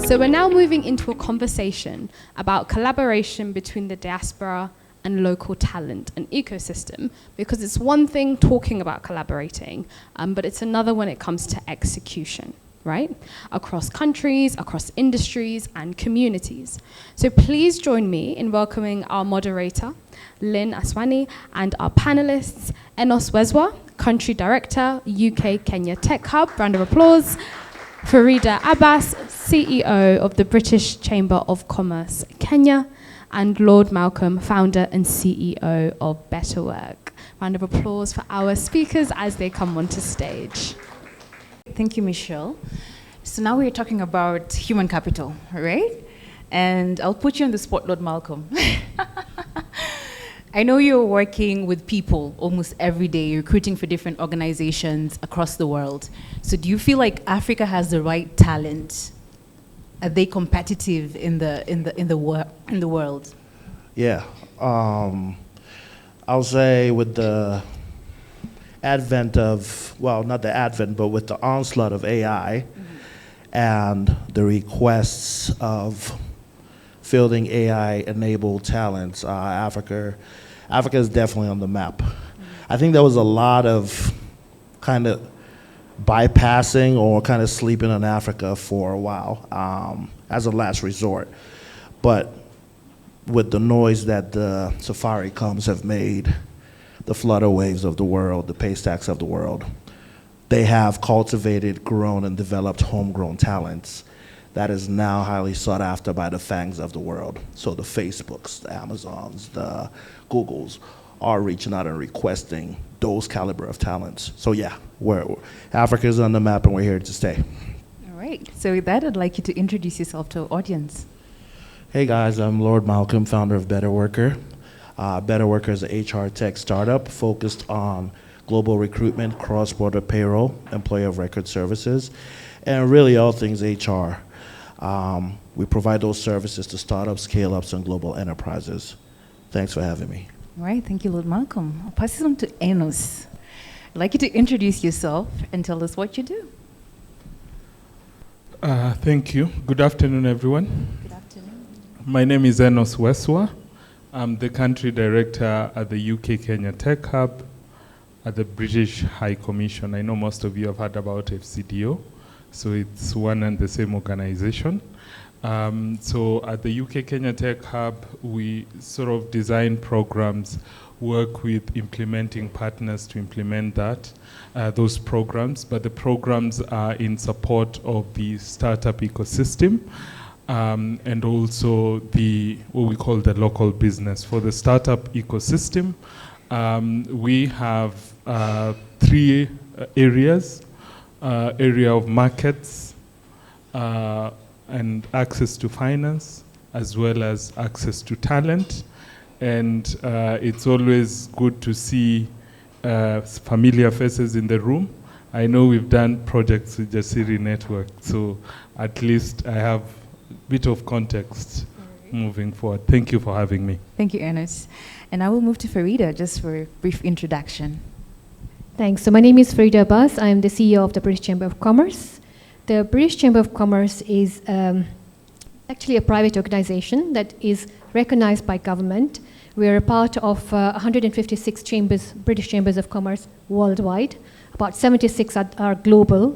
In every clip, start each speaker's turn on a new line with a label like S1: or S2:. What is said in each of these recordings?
S1: So we're now moving into a conversation about collaboration between the diaspora and local talent and ecosystem, because it's one thing talking about collaborating, but it's another when it comes to execution, right? Across countries, across industries and communities. So please join me in welcoming our moderator, Lynne Aswani, and our panelists, Enos Weswa, Country Director, UK Kenya Tech Hub, round of applause. Farida Abbas, CEO of the British Chamber of Commerce Kenya, and Lord Malcolm, founder and CEO of Betrworkr. Round of applause for our speakers as they come onto stage.
S2: Thank you, Michelle. So now we're talking about human capital, right? And I'll put you on the spot, Lord Malcolm. I know you're working with people almost every day, recruiting for different organizations across the world. So do you feel like Africa has the right talent? Are they competitive in the world?
S3: Yeah, I'll say with the advent of, well, not the advent, but with the onslaught of AI and the requests of fielding AI-enabled talents, Africa is definitely on the map. I think there was a lot of kind of bypassing or kind of sleeping on Africa for a while as a last resort. But with the noise that the Safari coms have made, the Flutter Waves of the world, the Paystacks of the world, they have cultivated, grown, and developed homegrown talents that is now highly sought after by the FANGs of the world. So the Facebooks, the Amazons, the Googles are reaching out and requesting those caliber of talents. So yeah, Africa's on the map and we're here to stay.
S2: All right, so with that, I'd like you to introduce yourself to our audience.
S3: Hey guys, I'm Lord Malcolm, founder of Betrworkr. Betrworkr is an HR tech startup focused on global recruitment, cross-border payroll, employee of record services, and really all things HR. We provide those services to startups, scale-ups, and global enterprises. Thanks for having me.
S2: All right, thank you, Lord Malcolm. I'll pass it on to Enos. I'd like you to introduce yourself and tell us what you do.
S4: Thank you. Good afternoon, everyone.
S2: Good afternoon.
S4: My name is Enos Weswa. I'm the country director at the UK Kenya Tech Hub at the British High Commission. I know most of you have heard about FCDO, so it's one and the same organization. So at the UK Kenya Tech Hub, we sort of design programs, work with implementing partners to implement those programs, but the programs are in support of the startup ecosystem and also what we call the local business. For the startup ecosystem, we have three areas, area of markets, and access to finance, as well as access to talent. And it's always good to see familiar faces in the room. I know we've done projects with Jasiri Network, so at least I have a bit of context moving forward. Thank you for having me.
S2: Thank you, Enos. And I will move to Farida just for a brief introduction.
S5: Thanks. So my name is Farida Abbas. I am the CEO of the British Chamber of Commerce. The British Chamber of Commerce is actually a private organization that is recognized by government. We are a part of 156 chambers, British Chambers of Commerce worldwide. About 76 are global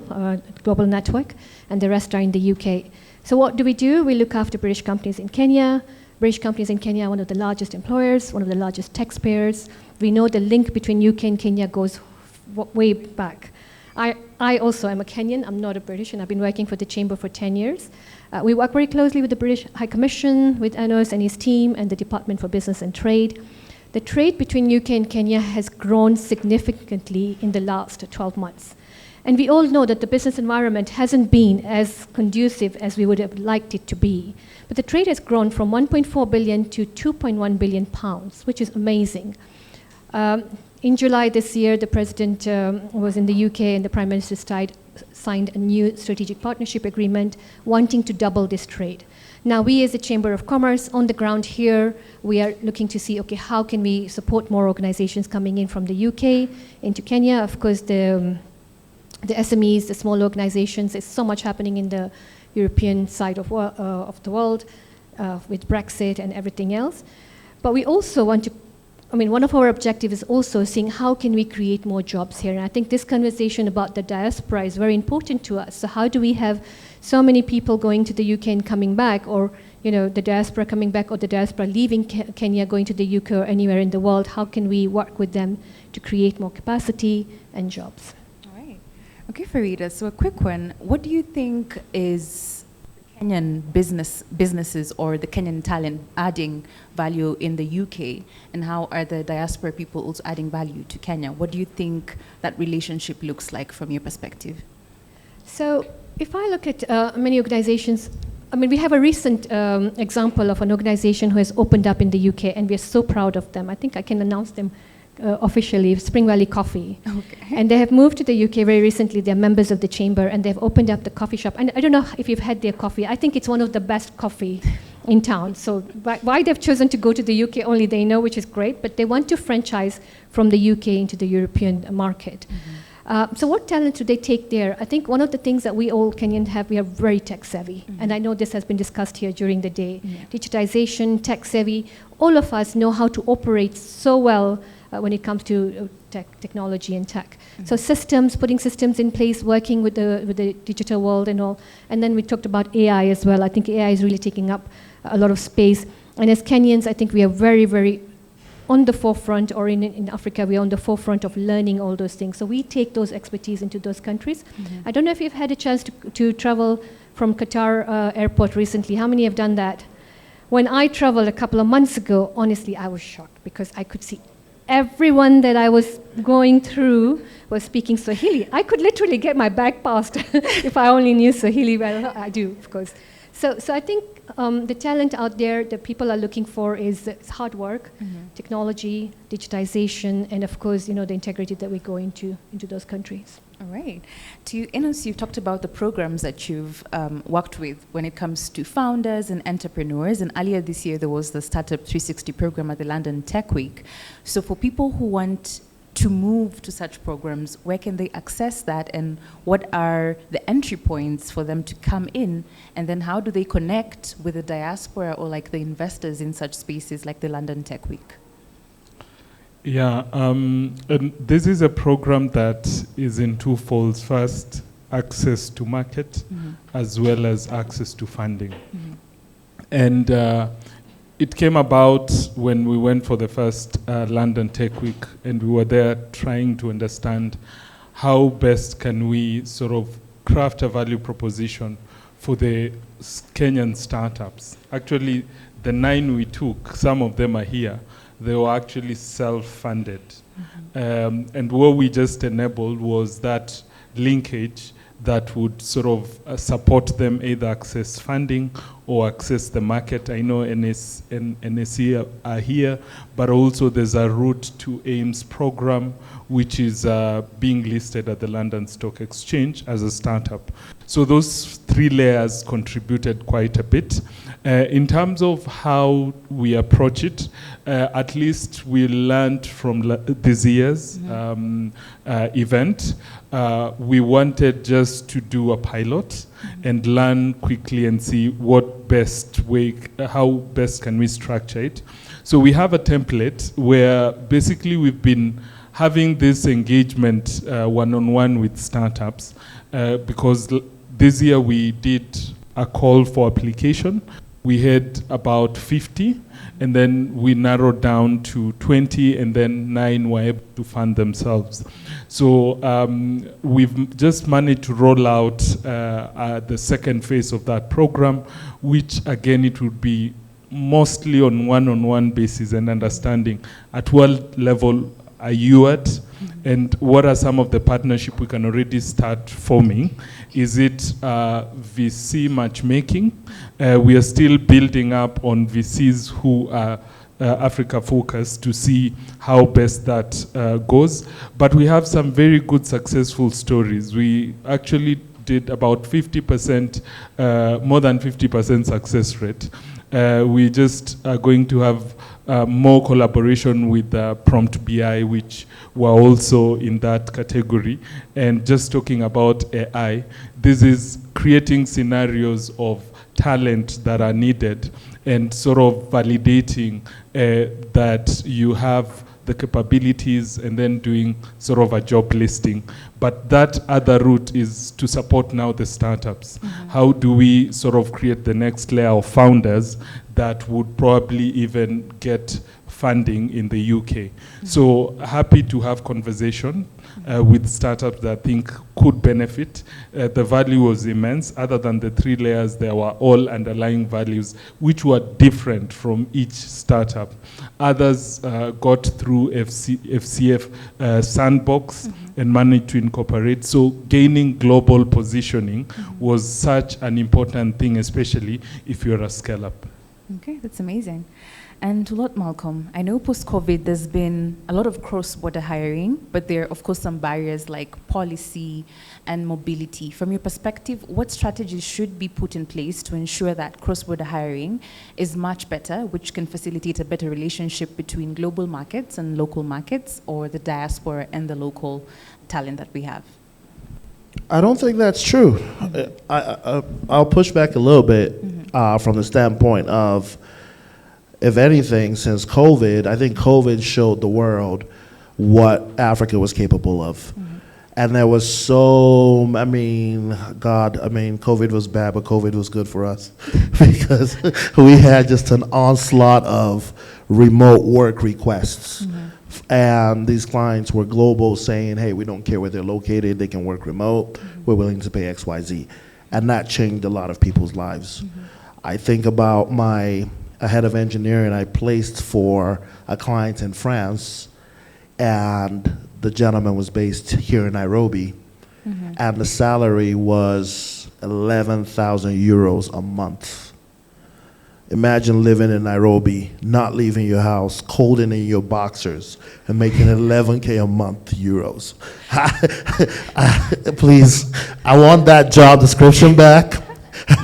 S5: network, and the rest are in the UK. So what do? We look after British companies in Kenya. British companies in Kenya are one of the largest employers, one of the largest taxpayers. We know the link between UK and Kenya goes way back. I also am a Kenyan, I'm not a British, and I've been working for the Chamber for 10 years. We work very closely with the British High Commission, with Enos and his team, and the Department for Business and Trade. The trade between UK and Kenya has grown significantly in the last 12 months. And we all know that the business environment hasn't been as conducive as we would have liked it to be. But the trade has grown from 1.4 billion to 2.1 billion pounds, which is amazing. In July this year, the President was in the UK and the Prime Minister signed a new strategic partnership agreement wanting to double this trade. Now, we as a Chamber of Commerce on the ground here, we are looking to see, okay, how can we support more organizations coming in from the UK into Kenya? Of course, the SMEs, the small organizations, there's so much happening in the European side of the world with Brexit and everything else. But we also want to, one of our objectives is also seeing how can we create more jobs here. And I think this conversation about the diaspora is very important to us. So how do we have so many people going to the UK and coming back, or the diaspora coming back, or the diaspora leaving Kenya, going to the UK or anywhere in the world? How can we work with them to create more capacity and jobs?
S2: All right. Okay, Farida, so a quick one. What do you think is Kenyan businesses or the Kenyan talent adding value in the UK, and how are the diaspora people also adding value to Kenya? What do you think that relationship looks like from your perspective?
S5: So if I look at many organizations, we have a recent example of an organization who has opened up in the UK, and we're so proud of them. I think I can announce them officially, Spring Valley Coffee. Okay. And they have moved to the UK very recently. They're members of the chamber, and they've opened up the coffee shop. And I don't know if you've had their coffee. I think it's one of the best coffee in town. So why they've chosen to go to the UK, only they know, which is great. But they want to franchise from the UK into the European market. Mm-hmm. So what talent do they take there? I think one of the things that we all Kenyans have, we are very tech savvy. Mm-hmm. And I know this has been discussed here during the day. Yeah. Digitization, tech savvy, all of us know how to operate so well when it comes to technology and tech. Mm-hmm. So systems, putting systems in place, working with the digital world and all. And then we talked about AI as well. I think AI is really taking up a lot of space. And as Kenyans, I think we are very, very on the forefront, or in Africa, we are on the forefront of learning all those things. So we take those expertise into those countries. Mm-hmm. I don't know if you've had a chance to travel from Qatar airport recently. How many have done that? When I traveled a couple of months ago, honestly, I was shocked because I could see everyone that I was going through was speaking Swahili. I could literally get my bag passed if I only knew Swahili. Well, I do, of course. So I think the talent out there that people are looking for is hard work, mm-hmm. technology, digitization, and of course, the integrity that we go into those countries.
S2: All right. To Enos, you've talked about the programs that you've worked with when it comes to founders and entrepreneurs. And earlier this year, there was the Startup 360 program at the London Tech Week. So for people who want to move to such programs, where can they access that, and what are the entry points for them to come in, and then how do they connect with the diaspora or like the investors in such spaces like the London Tech Week?
S4: Yeah, and this is a program that is in two folds. First, access to market, mm-hmm. as well as access to funding. Mm-hmm. And it came about when we went for the first London Tech Week, and we were there trying to understand how best can we sort of craft a value proposition for the Kenyan startups. Actually, the 9 we took, some of them are here, they were actually self-funded. Mm-hmm. And what we just enabled was that linkage that would sort of support them either access funding or access the market. I know NSE are here, but also there's a route to AIMS program, which is being listed at the London Stock Exchange as a startup. So those three layers contributed quite a bit. In terms of how we approach it, at least we learned from this year's event. We wanted just to do a pilot and learn quickly and see what best way, how best can we structure it. So we have a template where basically we've been having this engagement one-on-one with startups because this year we did a call for application. We had about 50, and then we narrowed down to 20, and then 9 were able to fund themselves. So we've just managed to roll out the second phase of that program, which again, it would be mostly on one-on-one basis and understanding at what level are you at, and what are some of the partnership we can already start forming. Is it VC matchmaking? We are still building up on VCs who are Africa focused to see how best that goes. But we have some very good successful stories. We actually did about 50%, more than 50% success rate. We just are going to have more collaboration with Prompt BI, which were also in that category. And just talking about AI, this is creating scenarios of talent that are needed and sort of validating that you have the capabilities and then doing sort of a job listing. But that other route is to support now the startups. How do we sort of create the next layer of founders that would probably even get funding in the UK? So happy to have conversation with startups that I think could benefit. The value was immense. Other than the 3 layers, there were all underlying values which were different from each startup. Others got through FCF sandbox and managed to incorporate. So gaining global positioning was such an important thing, especially if you're a scale-up.
S2: Okay, that's amazing. And to Lord Malcolm, I know post-COVID there's been a lot of cross-border hiring, but there are of course some barriers like policy and mobility. From your perspective, what strategies should be put in place to ensure that cross-border hiring is much better, which can facilitate a better relationship between global markets and local markets, or the diaspora and the local talent that we have?
S3: I don't think that's true. I'll push back a little bit from the standpoint of, if anything, since COVID, I think COVID showed the world what Africa was capable of. And there was COVID was bad, but COVID was good for us because we had just an onslaught of remote work requests. And these clients were global, saying, hey, we don't care where they're located, they can work remote, we're willing to pay X, Y, Z. And that changed a lot of people's lives. I think about a head of engineering I placed for a client in France, and the gentleman was based here in Nairobi, and the salary was 11,000 euros a month. Imagine living in Nairobi, not leaving your house, colding in your boxers, and making 11K a month euros. Please, I want that job description back.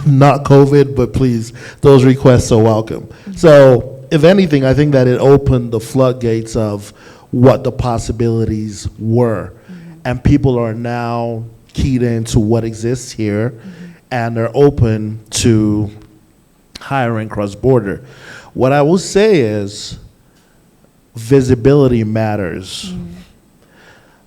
S3: Not COVID, but please, those requests are welcome. So, if anything, I think that it opened the floodgates of what the possibilities were. And people are now keyed into what exists here, and they're open to hiring cross-border. What I will say is visibility matters.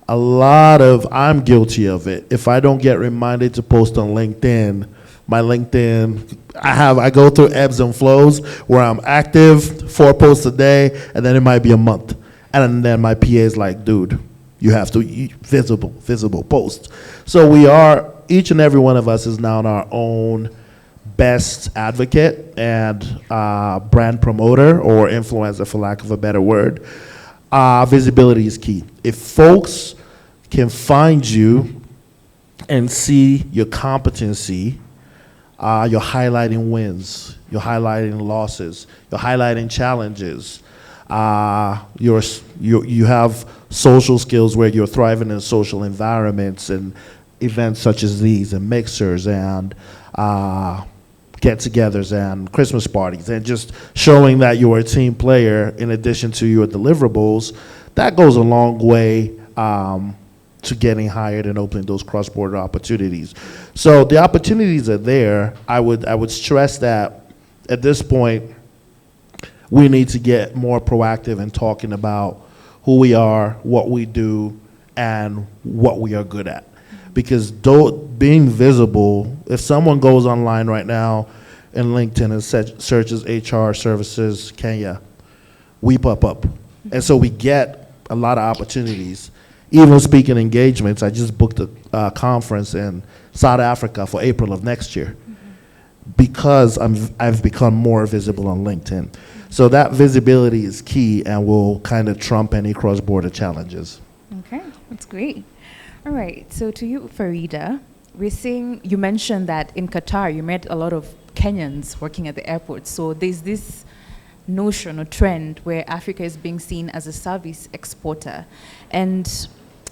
S3: I'm guilty of it. If I don't get reminded to post on LinkedIn, my LinkedIn, I go through ebbs and flows where I'm active, 4 posts a day, and then it might be a month. And then my PA is like, dude, you have to visible post. So each and every one of us is now our own best advocate and brand promoter or influencer, for lack of a better word. Visibility is key. If folks can find you and see your competency, you're highlighting wins, you're highlighting losses, you're highlighting challenges. You have social skills where you're thriving in social environments and events such as these, and mixers and get-togethers and Christmas parties, and just showing that you're a team player in addition to your deliverables. That goes a long way to getting hired and opening those cross-border opportunities. So the opportunities are there. I would stress that at this point, we need to get more proactive in talking about who we are, what we do, and what we are good at. Because being visible, if someone goes online right now in LinkedIn and searches HR services Kenya, we pop up. And so we get a lot of opportunities. Even speaking engagements, I just booked a conference in South Africa for April of next year because I've become more visible on LinkedIn. So that visibility is key and will kind of trump any cross-border challenges.
S2: Okay, that's great. All right, so to you, Farida, you mentioned that in Qatar you met a lot of Kenyans working at the airport. So there's this notion or trend where Africa is being seen as a service exporter. And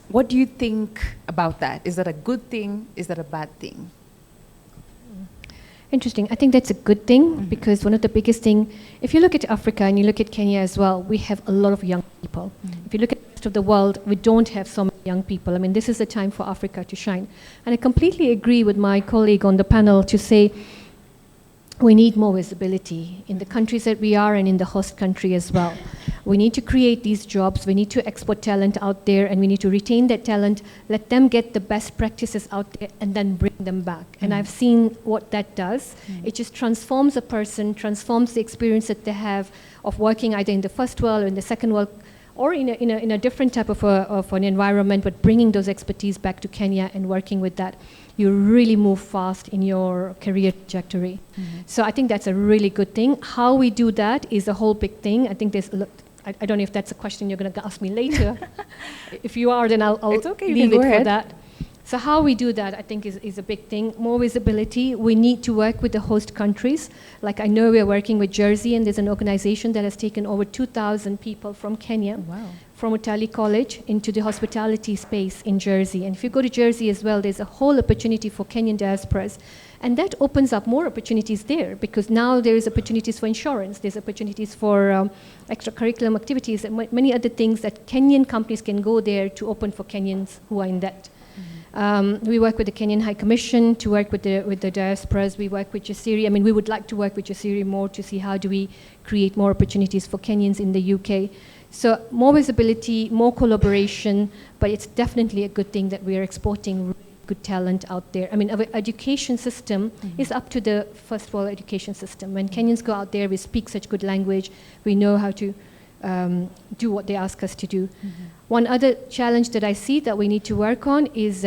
S2: what do you think about that? Is that a good thing? Is that a bad thing?
S5: Interesting. I think that's a good thing because one of the biggest things, if you look at Africa and you look at Kenya as well, we have a lot of young people. If you look at the rest of the world, we don't have so many young people. I mean, this is the time for Africa to shine. And I completely agree with my colleague on the panel to say we need more visibility in the countries that we are and in the host country as well. We need to create these jobs, we need to export talent out there, and we need to retain that talent, let them get the best practices out there, and then bring them back. And I've seen what that does. It just transforms a person, transforms the experience that they have of working either in the first world or in the second world, or in a different type of an environment, but bringing those expertise back to Kenya and working with that. You really move fast in your career trajectory. So I think that's a really good thing. How we do that is a whole big thing. I think there's, I don't know if that's a question you're going to ask me later. If you are, then I'll
S2: it's okay,
S5: leave it
S2: for
S5: that. So how we do that, I think, is a big thing. More visibility. We need to work with the host countries. Like I know we're working with Jersey, and there's an organization that has taken over 2,000 people from Kenya, from Utali College, into the hospitality space in Jersey. And if you go to Jersey as well, there's a whole opportunity for Kenyan diasporas. And that opens up more opportunities there, because now there is opportunities for insurance, there's opportunities for extracurriculum activities, and many other things that Kenyan companies can go there to open for Kenyans who are in that. We work with the Kenyan High Commission to work with the diasporas. We work with Jasiri. I mean, we would like to work with Jasiri more to see how do we create more opportunities for Kenyans in the UK. So more visibility, more collaboration, but it's definitely a good thing that we are exporting good talent out there. I mean, our education system is up to the first world education system. When Kenyans go out there, we speak such good language. We know how to do what they ask us to do. One other challenge that I see that we need to work on is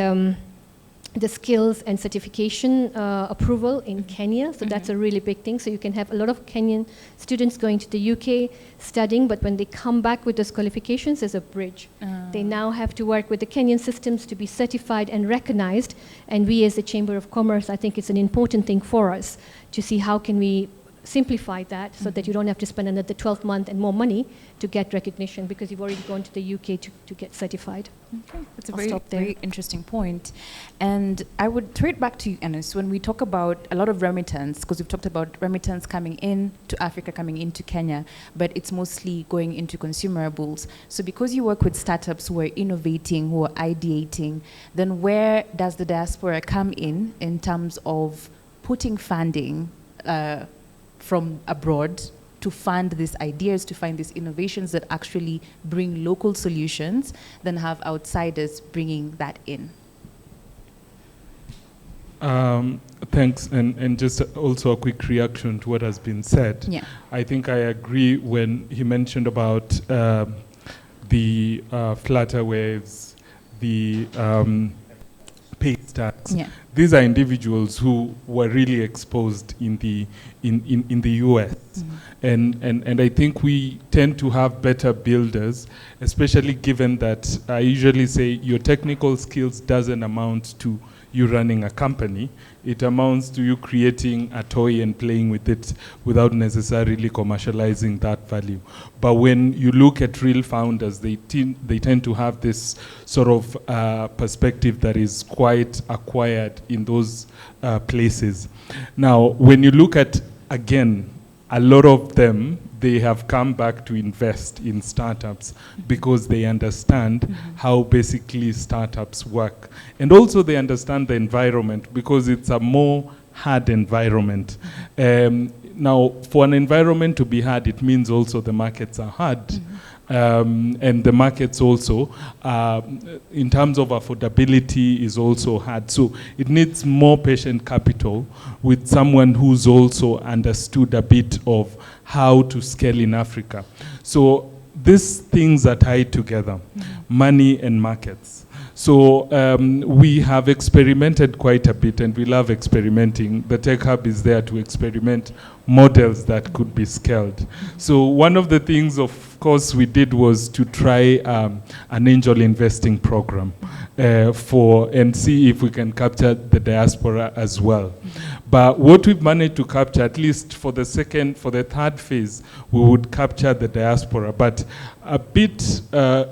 S5: the skills and certification approval in Kenya. So that's a really big thing. So you can have a lot of Kenyan students going to the UK studying, but when they come back with those qualifications, there's a bridge. They now have to work with the Kenyan systems to be certified and recognized. And we as the Chamber of Commerce, I think it's an important thing for us to see how can we simplify that so that you don't have to spend another 12 months and more money to get recognition because you've already gone to the UK to get certified.
S6: Okay, that's a very interesting point. And I would throw it back to you, Enos, when we talk about a lot of remittance, because we've talked about remittance coming in to Africa, coming into Kenya, but it's mostly going into consumables. So because you work with startups who are innovating, who are ideating, then where does the diaspora come in terms of putting funding from abroad to fund these ideas, to find these innovations that actually bring local solutions, than have outsiders bringing that in?
S4: Thanks, and just also a quick reaction to what has been said.
S6: Yeah.
S4: I think I agree when he mentioned about the flutter waves, the pay stacks.
S6: Yeah.
S4: These are individuals who were really exposed in the US. And I think we tend to have better builders, especially given that I usually say your technical skills doesn't amount to you running a company. It amounts to you creating a toy and playing with it without necessarily commercializing that value. But when you look at real founders, they tend to have this sort of perspective that is quite acquired in those places. Now, when you look at, again, a lot of them, they have come back to invest in startups because they understand how basically startups work. And also they understand the environment because it's a more hard environment. Now, for an environment to be hard, it means also the markets are hard. And the markets also, in terms of affordability, is also hard. So it needs more patient capital with someone who's also understood a bit of how to scale in Africa. So these things are tied together, money and markets. So we have experimented quite a bit, and we love experimenting. The Tech Hub is there to experiment models that could be scaled. So one of the things, of course, we did was to try an angel investing program and see if we can capture the diaspora as well. But what we've managed to capture, at least for the third phase, we would capture the diaspora. But a bit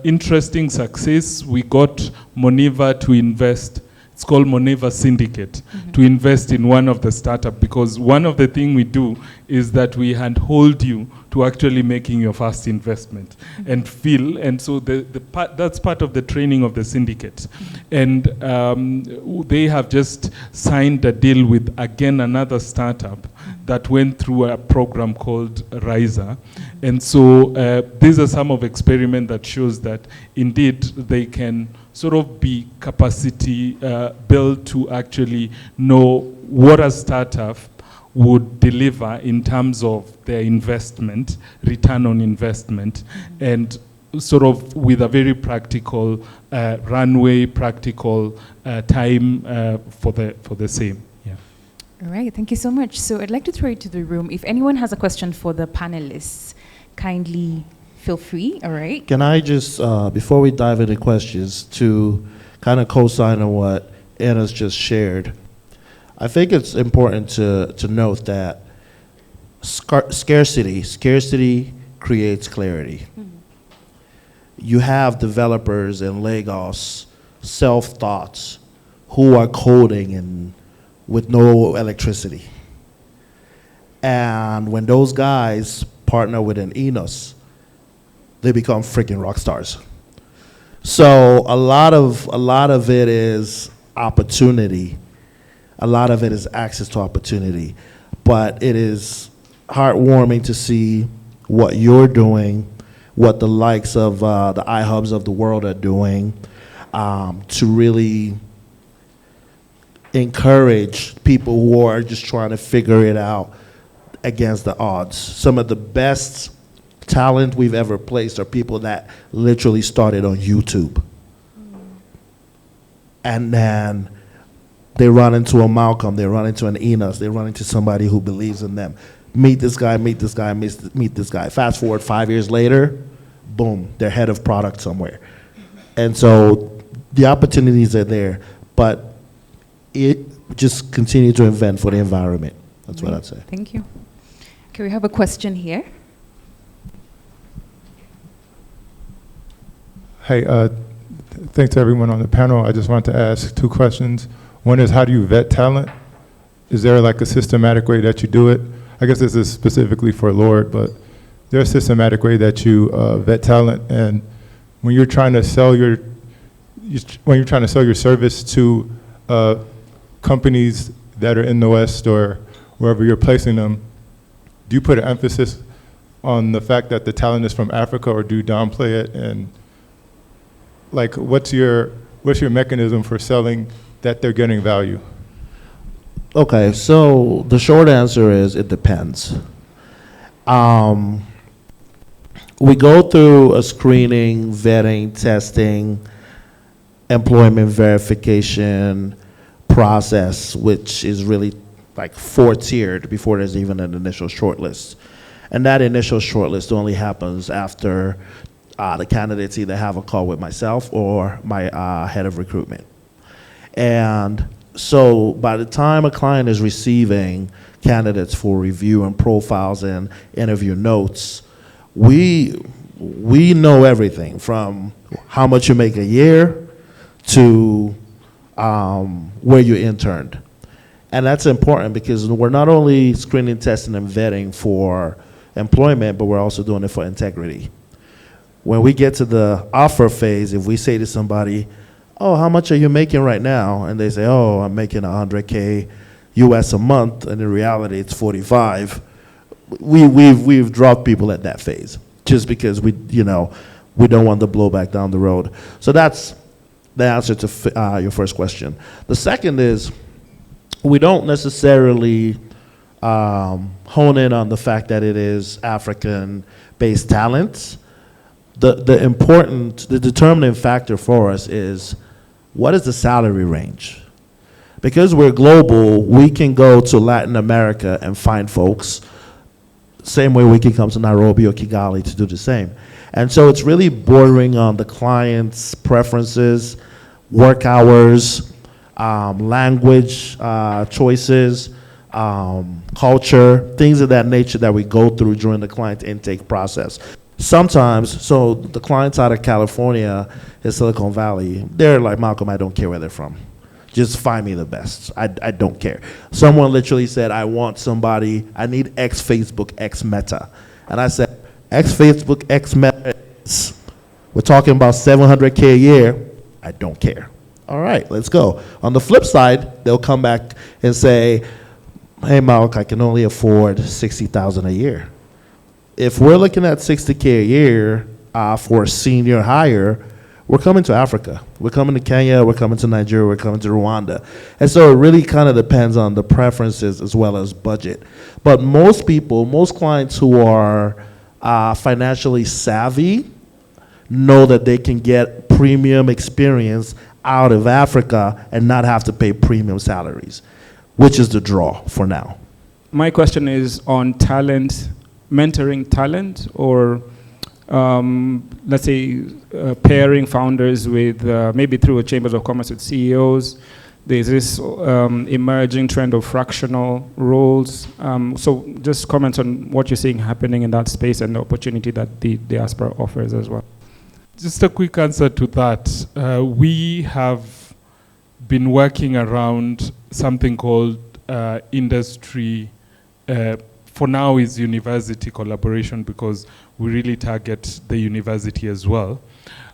S4: interesting success, we got Moniva to invest it's called Moneva Syndicate, to invest in one of the startup, because one of the things we do is that we handhold you to actually making your first investment and so that's part of the training of the syndicate. And they have just signed a deal with, again, another startup that went through a program called RISA. And so these are some of experiments that shows that indeed they can sort of be capacity built to actually know what a startup would deliver in terms of their investment, return on investment, and sort of with a very practical runway, practical time for the same. Yeah.
S6: All right, thank you so much. So I'd like to throw it to the room. If anyone has a question for the panelists, kindly feel free, all right?
S3: Can I just, before we dive into questions, to kind of co-sign on what Anna's just shared, I think it's important to note that scarcity creates clarity. You have developers in Lagos, self-thoughts, who are coding and with no electricity. And when those guys partner with an Enos, they become freaking rock stars. So a lot of it is opportunity. A lot of it is access to opportunity. But it is heartwarming to see what you're doing, what the likes of the iHubs of the world are doing, to really encourage people who are just trying to figure it out against the odds. Some of the best talent we've ever placed are people that literally started on YouTube. And then they run into a Malcolm, they run into an Enos, they run into somebody who believes in them. Meet this guy, meet this guy, meet this guy. Fast forward 5 years later, boom, they're head of product somewhere. And so the opportunities are there, but it just continue to invent for the environment. That's what I'd say.
S6: Thank you. Okay, we have a question here.
S7: Hey, thanks to everyone on the panel. I just wanted to ask two questions. One is, how do you vet talent? Is there like a systematic way that you do it? I guess this is specifically for Lord, but there's a systematic way that you vet talent. And when you're trying to sell your service to companies that are in the West or wherever you're placing them, do you put an emphasis on the fact that the talent is from Africa, or do you downplay it? And like, what's your mechanism for selling that they're getting value?
S3: Okay, so the short answer is it depends. We go through a screening, vetting, testing, employment verification process, which is really like 4-tiered before there's even an initial shortlist. And that initial shortlist only happens after the candidates either have a call with myself or my head of recruitment. And so by the time a client is receiving candidates for review and profiles and interview notes, we know everything from how much you make a year to where you interned. And that's important because we're not only screening, testing, and vetting for employment, but we're also doing it for integrity. When we get to the offer phase, if we say to somebody, oh, how much are you making right now? And they say, oh, I'm making $100K US a month, and in reality it's 45. We've dropped people at that phase just because we don't want the blowback down the road. So that's the answer to your first question. The second is, we don't necessarily hone in on the fact that it is African-based talents. The determining factor for us is, what is the salary range? Because we're global, we can go to Latin America and find folks, same way we can come to Nairobi or Kigali to do the same. And so it's really bordering on the client's preferences, work hours, language choices, culture, things of that nature that we go through during the client intake process. Sometimes, so the clients out of California and Silicon Valley, they're like, Malcolm, I don't care where they're from. Just find me the best. I don't care. Someone literally said, I need X Facebook, X Meta. And I said, X Facebook, X Meta, we're talking about $700K a year. I don't care. All right, let's go. On the flip side, they'll come back and say, hey, Malk, I can only afford $60,000 a year. If we're looking at $60K a year for a senior hire, we're coming to Africa. We're coming to Kenya. We're coming to Nigeria. We're coming to Rwanda. And so it really kind of depends on the preferences as well as budget. But most people, most clients who are financially savvy know that they can get premium experience out of Africa and not have to pay premium salaries, which is the draw for now.
S8: My question is on talent, mentoring talent, or let's say pairing founders with maybe through a chambers of commerce with CEOs. There's this emerging trend of fractional roles. So just comments on what you're seeing happening in that space and the opportunity that the Diaspora offers as well.
S4: Just a quick answer to that. We have been working around something called industry, for now is university collaboration, because we really target the university as well.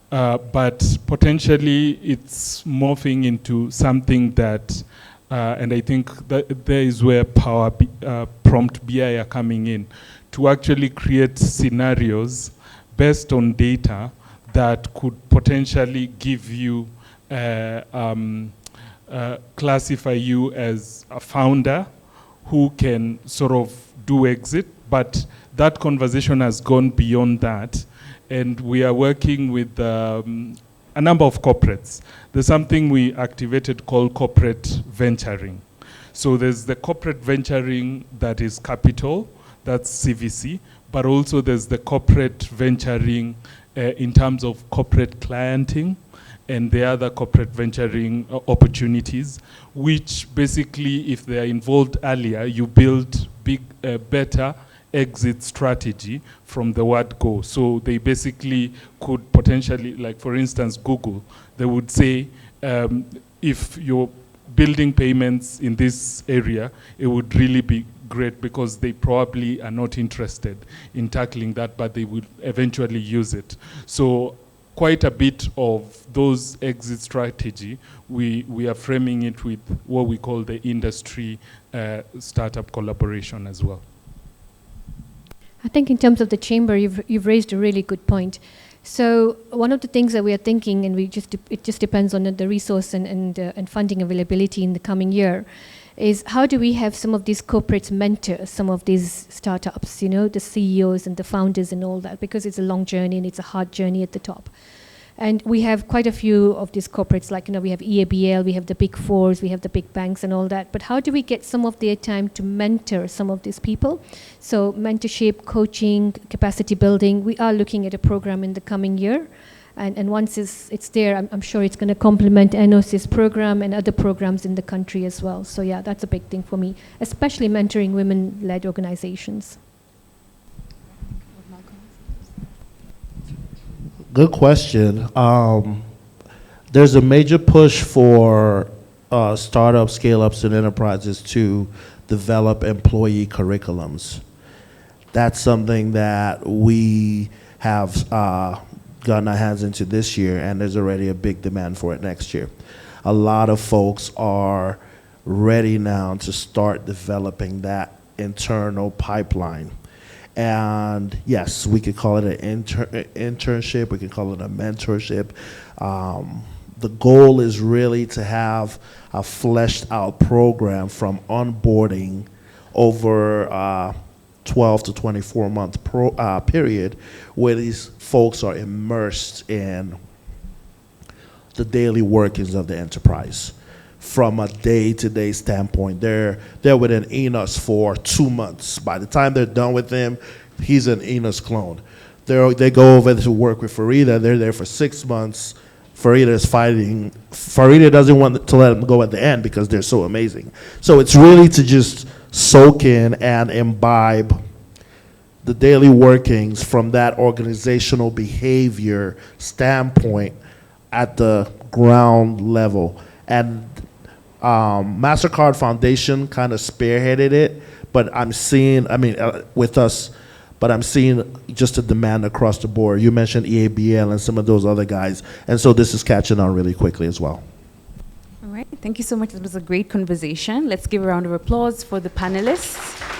S4: But potentially it's morphing into something that, and I think that there is where prompt BI are coming in, to actually create scenarios based on data that could potentially give you, classify you as a founder who can sort of do exit, but that conversation has gone beyond that. And we are working with a number of corporates. There's something we activated called corporate venturing. So there's the corporate venturing that is capital, that's CVC, but also there's the corporate venturing in terms of corporate clienting and the other corporate venturing opportunities, which basically, if they are involved earlier, you build better exit strategy from the word go. So they basically could potentially, like for instance, Google, they would say, if you're building payments in this area, it would really be great, because they probably are not interested in tackling that, but they would eventually use it. So quite a bit of those exit strategy, we are framing it with what we call the industry startup collaboration as well.
S5: I think in terms of the chamber, you've raised a really good point. So one of the things that we are thinking, and it just depends on the resource and funding availability in the coming year, is how do we have some of these corporates mentor some of these startups, the CEOs and the founders and all that, because it's a long journey and it's a hard journey at the top. And we have quite a few of these corporates, like, we have EABL, we have the big fours, we have the big banks and all that. But how do we get some of their time to mentor some of these people? So mentorship, coaching, capacity building, we are looking at a program in the coming year. And once it's there, I'm sure it's going to complement Enos' program and other programs in the country as well. So yeah, that's a big thing for me, especially mentoring women-led organizations.
S3: Good question. There's a major push for startups, scale-ups, and enterprises to develop employee curriculums. That's something that we have gotten our hands into this year, and there's already a big demand for it next year. A lot of folks are ready now to start developing that internal pipeline. And yes, we could call it an internship, we could call it a mentorship. The goal is really to have a fleshed out program from onboarding over 12 to 24 month period, where these folks are immersed in the daily workings of the enterprise. From a day-to-day standpoint, they're with an Enos for 2 months. By the time they're done with him, he's an Enos clone. They go over to work with Farida. They're there for 6 months. Farida is fighting. Farida doesn't want to let them go at the end because they're so amazing. So it's really to just soak in and imbibe the daily workings from that organizational behavior standpoint at the ground level. And MasterCard Foundation kind of spearheaded it, but I'm seeing, with us, but I'm seeing just a demand across the board. You mentioned EABL and some of those other guys, and so this is catching on really quickly as well.
S6: All right, thank you so much. It was a great conversation. Let's give a round of applause for the panelists.